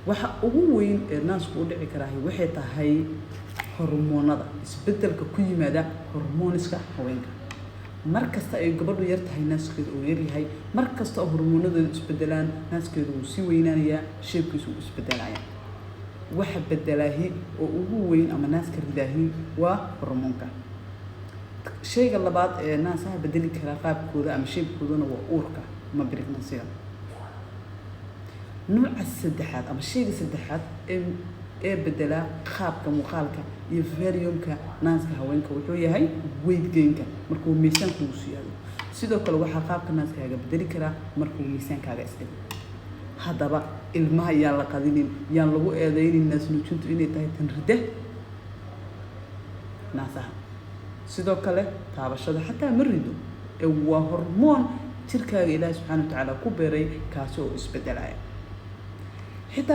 waxa ugu weyn ee naasku u dhici karaa waxay tahay hormoonada isbedelka ku yimaada hormooniska haweenka markasta ay gabadhu yar tahay naaskeedu oo yar yahay markasta hormoonadu isbedelaan naaskeedu uu si weynaanaya shapekiisu uu isbedelaaya waxa bedelahi oo ugu weyn ama naaska ridaahi waa hormoonka shayga labaad ee naasaha bedeli kara qaabkooda ama shapekoodana waa uurka ama pregnancy nooca saddexaad ama shayga saddexaad ee bedela qaabka muuqaalka iyo variumka naaska haweenka wuxuu yahay weight gainka markuu miisaanku uu siyaado sidoo kale waxa qaabka naaskaaga bedeli kara markuu miisaankaaga isdhigo haddaba ilmaha yaan la qadinin yaan lagu eedaynin naas nuujintu inay tahay tan rida naasaha sidoo kale taabashada xataa ma rido ee waa hormoon jirkaaga ilaahay subxaanahu wa tacaala ku beeray kaasi oo isbedelaya